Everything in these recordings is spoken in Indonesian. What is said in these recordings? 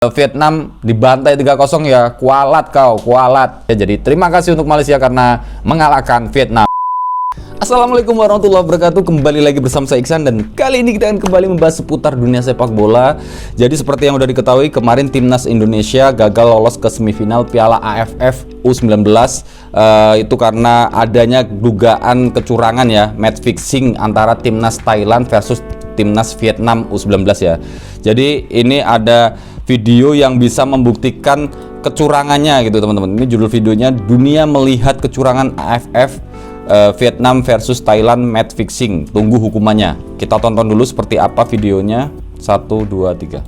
Vietnam dibantai 3-0 ya, kualat kau, kualat. Ya, jadi terima kasih untuk Malaysia karena mengalahkan Vietnam. Assalamualaikum warahmatullahi wabarakatuh. Kembali lagi bersama saya Iksan dan kali ini kita akan kembali membahas seputar dunia sepak bola. Jadi seperti yang udah diketahui, kemarin timnas Indonesia gagal lolos ke semifinal Piala AFF U19 itu karena adanya dugaan kecurangan ya, match fixing antara timnas Thailand versus timnas Vietnam U19 ya. Jadi ini ada video yang bisa membuktikan kecurangannya gitu teman-teman. Ini judul videonya, Dunia Melihat Kecurangan AFF Vietnam versus Thailand Match Fixing, tunggu hukumannya. Kita tonton dulu seperti apa videonya. 1, 2, 3.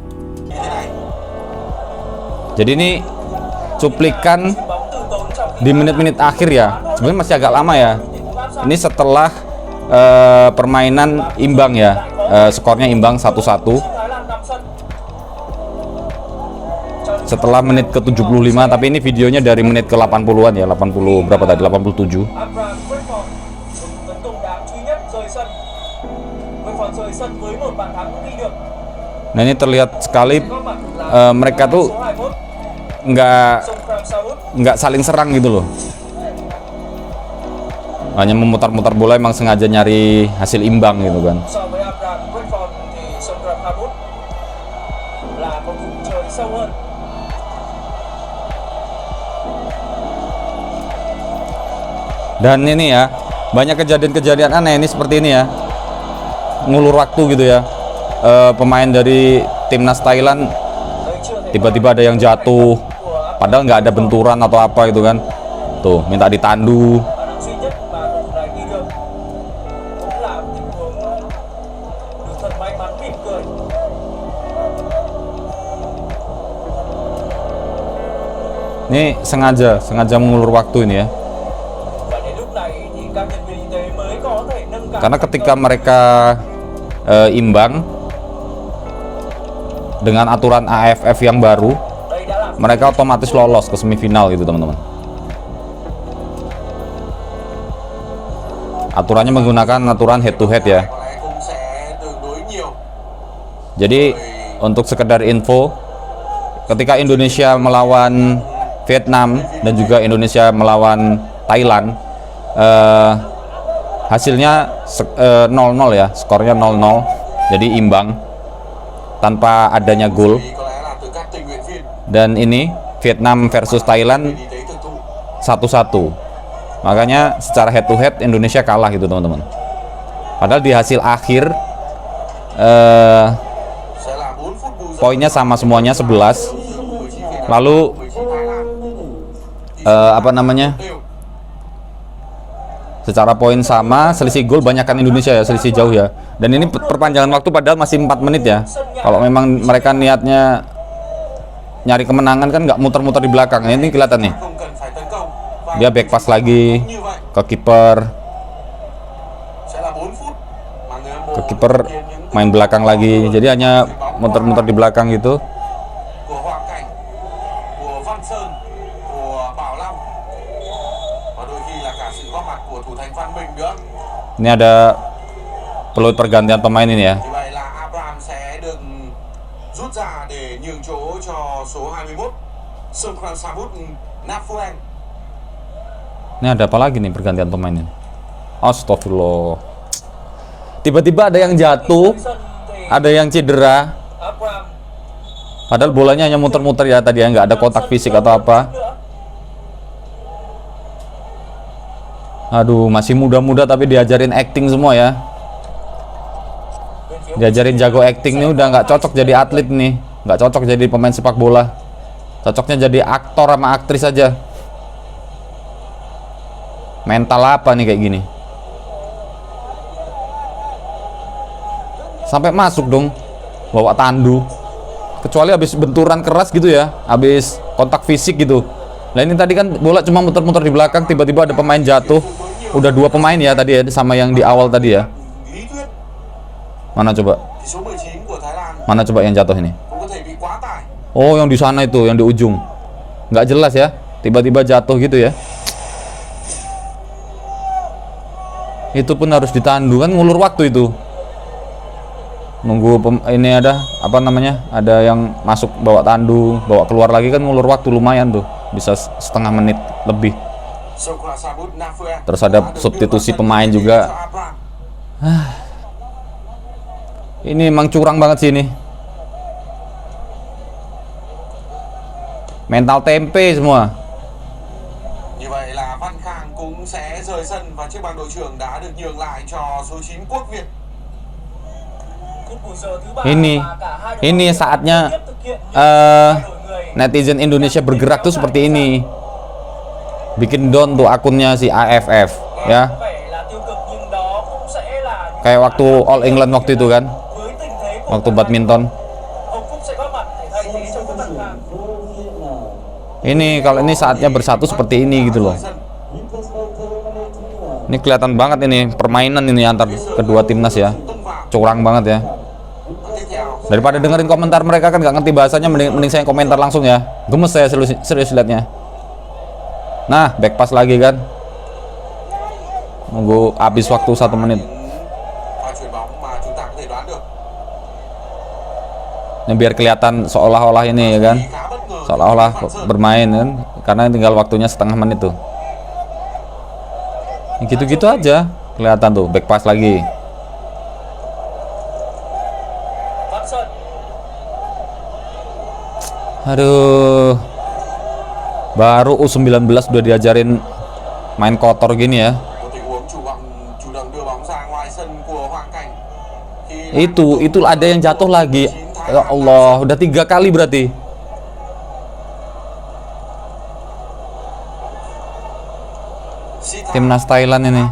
Jadi ini cuplikan di menit-menit akhir ya. Sebenarnya masih agak lama ya. Ini setelah permainan imbang ya. Skornya imbang 1-1. Setelah menit ke-75, tapi ini videonya dari menit ke-80-an ya, 80 berapa tadi, 87. Nah ini terlihat sekali mereka tuh nggak saling serang gitu loh, hanya memutar-mutar bola, emang sengaja nyari hasil imbang gitu kan. Dan ini ya, banyak kejadian-kejadian aneh ini seperti ini ya, ngulur waktu gitu ya. Pemain dari timnas Thailand tiba-tiba ada yang jatuh, padahal nggak ada benturan atau apa gitu kan. Tuh, minta ditandu. Ini sengaja mengulur waktu ini ya. Karena ketika mereka imbang dengan aturan AFF yang baru, mereka otomatis lolos ke semifinal gitu teman-teman. Aturannya menggunakan aturan head to head ya. Jadi untuk sekedar info, ketika Indonesia melawan Vietnam dan juga Indonesia melawan Thailand, hasilnya 0-0 ya, skornya 0-0, jadi imbang tanpa adanya gol. Dan ini Vietnam versus Thailand 1-1, makanya secara head to head Indonesia kalah gitu teman-teman. Padahal di hasil akhir poinnya sama semuanya, 11. Lalu secara poin sama, selisih gol banyakkan Indonesia ya, selisih jauh ya. Dan ini perpanjangan waktu padahal masih 4 menit ya. Kalau memang mereka niatnya nyari kemenangan kan nggak muter-muter di belakang. Ini kelihatan nih, dia back pass lagi ke kiper, main belakang lagi. Jadi hanya muter-muter di belakang gitu. Ini ada peluit pergantian pemain ini ya. Ini ada apa lagi nih pergantian pemain ini? Astagfirullah. Tiba-tiba ada yang jatuh, ada yang cedera. Padahal bolanya hanya muter-muter ya tadi ya, nggak ada kontak fisik atau apa. Aduh, masih muda-muda tapi diajarin acting semua ya. Diajarin jago acting nih, udah nggak cocok jadi atlet nih, nggak cocok jadi pemain sepak bola. Cocoknya jadi aktor sama aktris aja. Mental apa nih kayak gini? Sampai masuk dong, bawa tandu. Kecuali habis benturan keras gitu ya, habis kontak fisik gitu. Nah ini tadi kan bola cuma muter-muter di belakang, tiba-tiba ada pemain jatuh. Udah 2 pemain ya tadi ya, sama yang di awal tadi ya. Mana coba? Mana coba yang jatuh ini? Oh, yang di sana itu, yang di ujung. Nggak jelas ya, tiba-tiba jatuh gitu ya. Itu pun harus ditandu kan, ngulur waktu itu. Nunggu ini ada apa namanya? Ada yang masuk bawa tandu, bawa keluar lagi kan ngulur waktu lumayan tuh. Bisa setengah menit lebih. Terus ada substitusi pemain juga. Ini emang curang banget sih ini. Mental tempe semua. Như vậy là Văn Khang cũng sẽ rời sân và chiếc bảng đội trưởng đã được nhường lại cho số 9 Quốc Việt. Ini saatnya netizen Indonesia bergerak tuh seperti ini. Bikin down tuh akunnya si AFF ya. Kayak waktu All England waktu itu kan. Waktu badminton. Ini kalau ini saatnya bersatu seperti ini gitu loh. Ini kelihatan banget ini permainan ini antar kedua timnas ya. Curang banget ya. Daripada dengerin komentar mereka kan nggak ngerti bahasanya, mending saya komentar langsung ya. Gemes saya serius liatnya. Nah, back pass lagi kan. Nunggu habis waktu 1 menit. Ini biar kelihatan seolah-olah ini ya kan. Seolah-olah bermain kan. Karena tinggal waktunya setengah menit tuh. Gitu-gitu aja kelihatan tuh back pass lagi. Aduh, baru U19 udah diajarin main kotor gini ya. Itu ada yang jatuh lagi. Ya Allah, udah 3 kali berarti. Timnas Thailand ini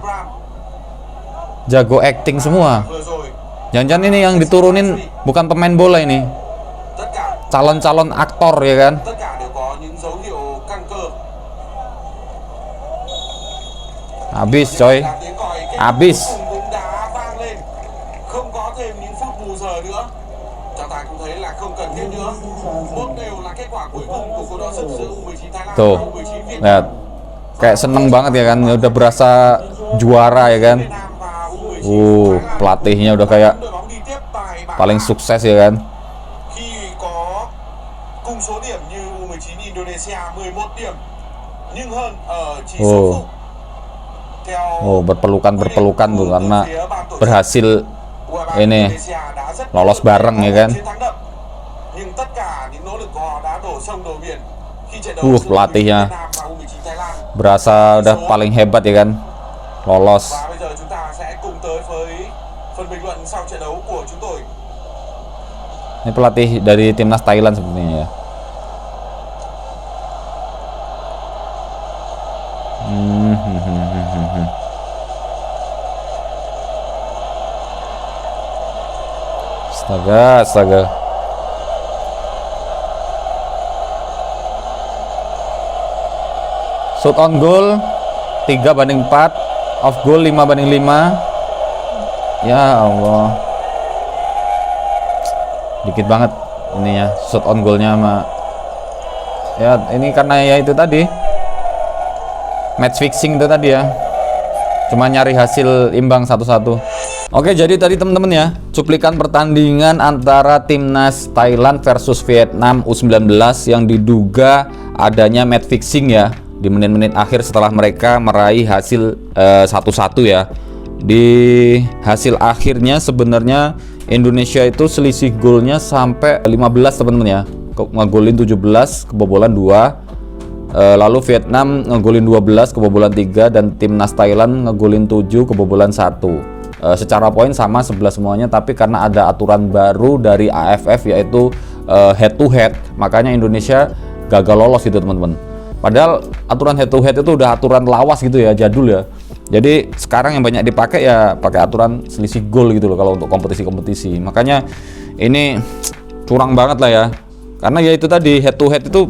jago acting semua. Jangan-jangan ini yang diturunin bukan pemain bola ini, calon-calon aktor ya kan. Habis coy, habis. Tuh, lihat, kayak seneng banget ya kan, udah berasa juara ya kan. Pelatihnya udah kayak paling sukses ya kan. Berpelukan tuh karena berhasil ini lolos bareng ya kan. Pelatihnya berasa udah paling hebat ya kan, lolos. Ini pelatih dari timnas Thailand sepertinya ya. Astaga. Shoot on goal 3/4, off goal 5/5. Ya Allah, dikit banget ininya shoot on goalnya sama. Ya ini karena ya itu tadi match fixing itu tadi ya, cuma nyari hasil imbang 1-1. Oke, jadi tadi teman-teman ya, cuplikan pertandingan antara timnas Thailand versus Vietnam U19 yang diduga adanya match fixing ya di menit-menit akhir setelah mereka meraih hasil 1-1 ya. Di hasil akhirnya sebenarnya Indonesia itu selisih golnya sampai 15 teman-teman ya. Ngegolin 17, kebobolan 2. Lalu Vietnam ngegolin 12, kebobolan 3, dan timnas Thailand ngegolin 7, kebobolan 1. Secara poin sama 11 semuanya, tapi karena ada aturan baru dari AFF yaitu head to head, makanya Indonesia gagal lolos gitu teman-teman. Padahal aturan head to head itu udah aturan lawas gitu ya, jadul ya. Jadi sekarang yang banyak dipakai ya pakai aturan selisih gol gitu loh kalau untuk kompetisi-kompetisi. Makanya ini curang banget lah ya. Karena ya itu tadi head to head itu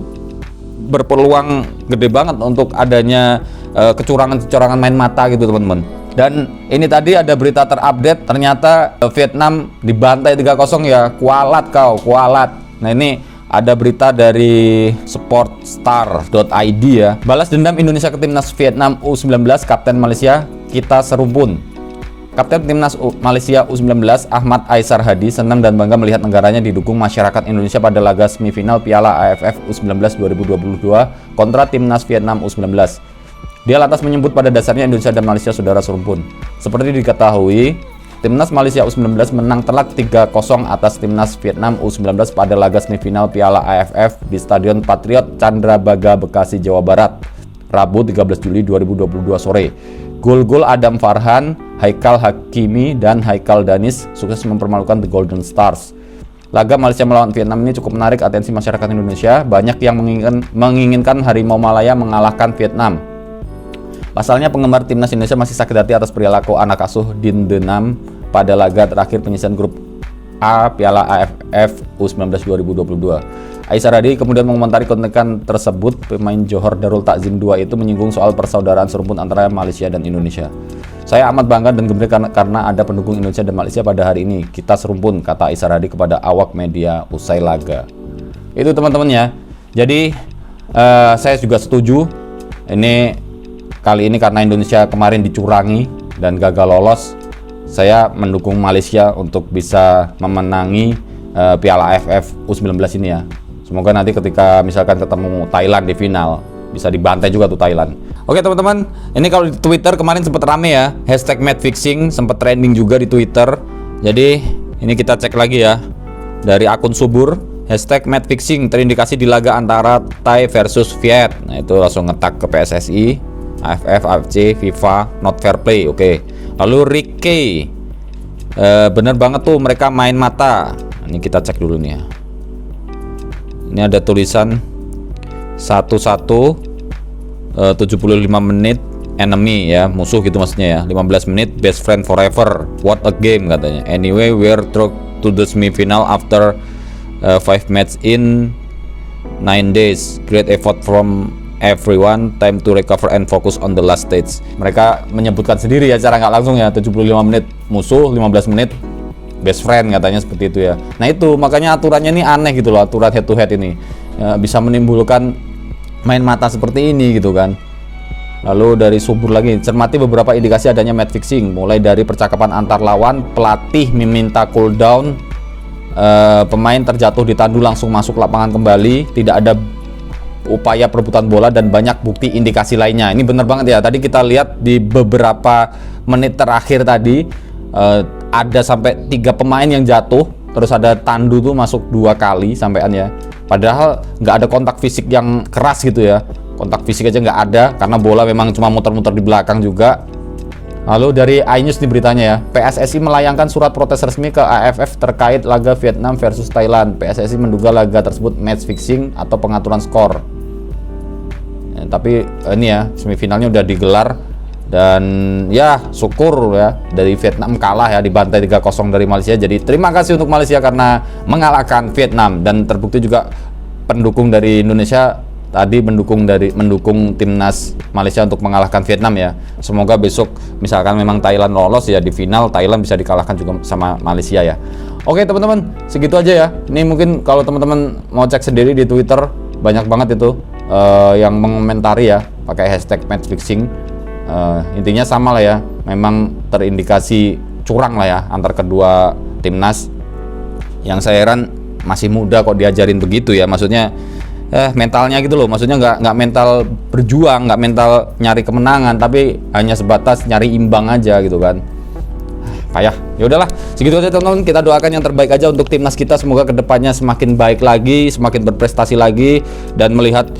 berpeluang gede banget untuk adanya kecurangan-kecurangan main mata gitu teman-teman. Dan ini tadi ada berita terupdate, ternyata Vietnam dibantai 3-0 ya. Kualat kau, kualat. Nah ini ada berita dari sportstar.id ya. Balas dendam Indonesia ke timnas Vietnam U19, Kapten Malaysia kita serumpun. Kapten Timnas Malaysia U19 Ahmad Aisar Hadi senang dan bangga melihat negaranya didukung masyarakat Indonesia pada laga semifinal Piala AFF U19 2022 kontra Timnas Vietnam U19. Dia lantas menyebut pada dasarnya Indonesia dan Malaysia saudara serumpun. Seperti diketahui, Timnas Malaysia U19 menang telak 3-0 atas Timnas Vietnam U19 pada laga semifinal Piala AFF di Stadion Patriot Candrabaga, Bekasi, Jawa Barat, Rabu 13 Juli 2022 sore. Gol-gol Adam Farhan, Haikal Hakimi, dan Haikal Danis sukses mempermalukan The Golden Stars. Laga Malaysia melawan Vietnam ini cukup menarik atensi masyarakat Indonesia. Banyak yang menginginkan Harimau Malaya mengalahkan Vietnam. Pasalnya penggemar Timnas Indonesia masih sakit hati atas perilaku anak asuh Din Denam pada laga terakhir penyisihan grup A Piala AFF U19 2022. Aisar Hadi kemudian mengomentari kontekan tersebut. Pemain Johor Darul Takzim II itu menyinggung soal persaudaraan serumpun antara Malaysia dan Indonesia. Saya amat bangga dan gembira karena ada pendukung Indonesia dan Malaysia pada hari ini. Kita serumpun, kata Aisar Hadi kepada awak media usai laga. Itu teman-teman ya. Jadi saya juga setuju. Kali ini karena Indonesia kemarin dicurangi dan gagal lolos, saya mendukung Malaysia untuk bisa memenangi Piala AFF U19 ini ya. Semoga nanti ketika misalkan ketemu Thailand di final, bisa dibantai juga tuh Thailand. Oke teman-teman, ini kalau di Twitter kemarin sempat rame ya, #matchfixing sempat trending juga di Twitter. Jadi ini kita cek lagi ya, dari akun Subur, #matchfixing terindikasi di laga antara Thai versus Viet. Nah itu langsung ngetak ke PSSI, AFF, AFC, FIFA, not fair play. Oke. Lalu Ricky, bener banget tuh mereka main mata. Ini kita cek dulu nih ya. Ini ada tulisan 1-1, 75 menit enemy ya, musuh gitu maksudnya ya. 15 menit best friend forever. What a game katanya. Anyway, we're through to the semifinal after 5 match in 9 days. Great effort from everyone, time to recover and focus on the last stage. Mereka menyebutkan sendiri ya, cara nggak langsung ya, 75 menit musuh, 15 menit best friend katanya seperti itu ya. Nah itu makanya aturannya ini aneh gitu loh, aturan head to head ini ya, bisa menimbulkan main mata seperti ini gitu kan. Lalu dari Subur lagi, cermati beberapa indikasi adanya match fixing, mulai dari percakapan antar lawan, pelatih meminta cooldown, pemain terjatuh ditandu langsung masuk lapangan kembali, tidak ada upaya perebutan bola dan banyak bukti indikasi lainnya. Ini benar banget ya. Tadi kita lihat di beberapa menit terakhir tadi ada sampai 3 pemain yang jatuh, terus ada tandu tuh masuk 2 kali sampean ya. Padahal nggak ada kontak fisik yang keras gitu ya. Kontak fisik aja nggak ada karena bola memang cuma muter-muter di belakang juga. Lalu dari iNews nih beritanya ya, PSSI melayangkan surat protes resmi ke AFF terkait laga Vietnam versus Thailand. PSSI menduga laga tersebut match fixing atau pengaturan skor. Ya, tapi ini ya, semifinalnya udah digelar dan ya syukur ya dari Vietnam kalah ya, dibantai 3-0 dari Malaysia. Jadi terima kasih untuk Malaysia karena mengalahkan Vietnam, dan terbukti juga pendukung dari Indonesia tadi mendukung timnas Malaysia untuk mengalahkan Vietnam ya. Semoga besok misalkan memang Thailand lolos ya, di final Thailand bisa dikalahkan juga sama Malaysia ya. Oke teman-teman, segitu aja ya. Ini mungkin kalau teman-teman mau cek sendiri di Twitter, banyak banget itu yang mengomentari ya pakai #matchfixing. Intinya sama lah ya, memang terindikasi curang lah ya antar kedua timnas. Yang saya heran masih muda kok diajarin begitu ya, maksudnya mentalnya gitu loh, maksudnya nggak mental berjuang, nggak mental nyari kemenangan, tapi hanya sebatas nyari imbang aja gitu kan. Payah. Ya udahlah, segitu aja teman-teman. Kita doakan yang terbaik aja untuk timnas kita, semoga kedepannya semakin baik lagi, semakin berprestasi lagi, dan melihat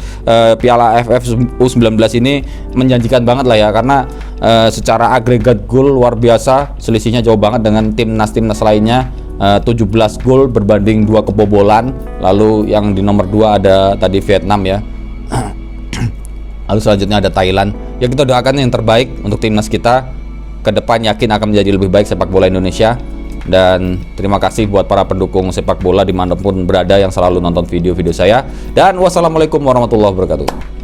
Piala AFF U19 ini menjanjikan banget lah ya, karena secara agregat gol luar biasa, selisihnya jauh banget dengan timnas-timnas lainnya. 17 gol berbanding 2 kebobolan. Lalu yang di nomor 2 ada tadi Vietnam ya. Lalu selanjutnya ada Thailand. Ya kita doakan yang terbaik untuk timnas kita. Ke depan yakin akan menjadi lebih baik sepak bola Indonesia. Dan terima kasih buat para pendukung sepak bola dimanapun berada yang selalu nonton video-video saya. Dan wassalamualaikum warahmatullahi wabarakatuh.